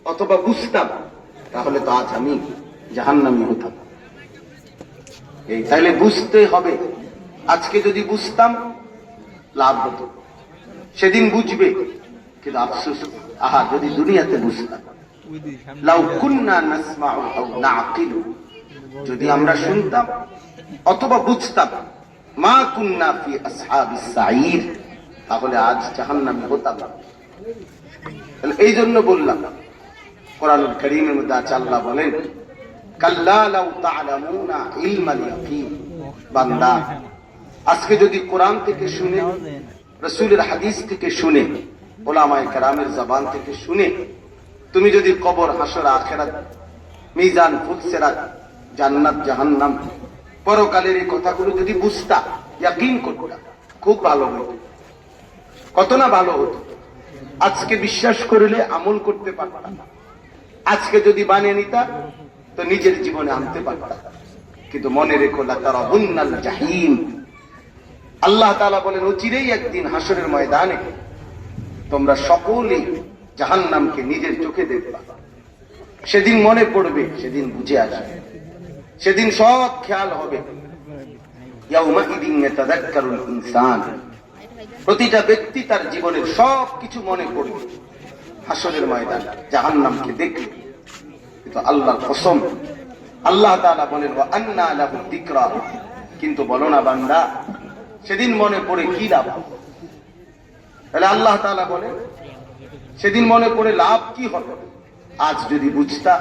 অথবা বুঝতাম, তাহলে তো আজ আমি জাহান্নামী হতাম। এই তাইলে বুঝতে হবে। আজকে যদি বুঝতাম লাভ হতো, সেদিন বুঝবে। কিন্তু আফসোস, আহা যদি দুনিয়াতে বুঝতাম, লাউ কুন্না নাসমাউ আও নাআকিলু, যদি আমরা শুনতাম অথবা বুঝতাম, মা কুন্না ফি আসহাবিস সাঈর, তাহলে আজ জাহান্নামী হতাম না। এই জন্য বললাম, কোরআনুল কারীমের মধ্যে আছে, আল্লাহ বলেন, কাল্লা লাউ তা'লামুনা ইলমাল ইয়াকিন। বান্দা, আজকে যদি কোরআন থেকে শুনে, রাসূলের হাদিস থেকে শুনে, উলামায়ে কেরামের জবান থেকে শুনে, তুমি যদি কবর, হাসর, আখিরাত, মিজান, ফুলসিরাত, জান্নাত, জাহান্নাম, পরকালের এই কথাগুলো যদি বুঝতা, ইয়াকিন করতা, খুব ভালো হতো। কত না ভালো হতো। আজকে বিশ্বাস করলে আমল করতে পারতাম, আজকে যদি বানিয়ে নিতা তো নিজের জীবনে আনতে পারতাম। কিন্তু মনে রেখো, লা তারাবুন্নাল জাহিম, আল্লাহ তাআলা বলেন, অচিরেই একদিন হাসরের ময়দানে তোমরা সকলেই জাহান্নামকে নিজের চোখে দেখবা। সেদিন মনে পড়বে, সেদিন বুঝে আসবে, সেদিন সব খেয়াল হবে। ইয়াউমাইদিন ইয়াতাযাক্কারুল ইনসান, প্রতিটা ব্যক্তি তার জীবনের সব কিছু মনে পড়বে হাসরের ময়দান, জাহান্নামকে দেখবে। কিন্তু আল্লাহর কসম, আল্লাহ তাআলা বলেন, ওয়া আন্না লাহু যিকরা, কিন্তু বলো না বান্দা, সেদিন মনে পড়ে কি লাভ? তাহলে আল্লাহ তাআলা বলেন, সেদিন মনে পড়ে লাভ কি হবে? আজ যদি বুঝতা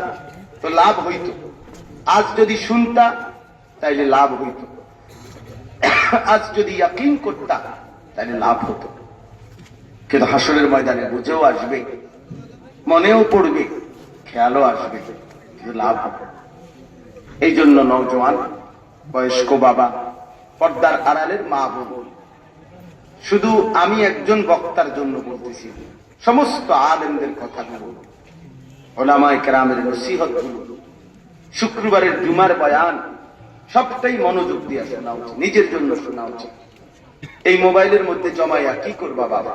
তো লাভ হইত, আজ যদি শুনতা তাইলে লাভ হইত, আজ যদি ইয়াকিন করতা তাইলে লাভ হতো। কিন্তু হাসরের ময়দানে বুঝেও আসবে, মনেও পড়বে, খেয়ালও আসবে, কিন্তু লাভ হবে। এই জন্য নওজোয়ান, বয়স্ক বাবা, পর্দার আড়ালের মা বোন, শুধু আমি একজন বক্তার জন্য বলতেছি, সমস্ত আলেমদের কথাগুলো, উলামায়ে কেরামের নসিহতগুলো, শুক্রবারের জুমার বয়ান, সবটাই মনোযোগ দিয়ে শোনা উচিত, নিজের জন্য শোনা উচিত। এই মোবাইলের মধ্যে জমাইয়া কি করবা বাবা?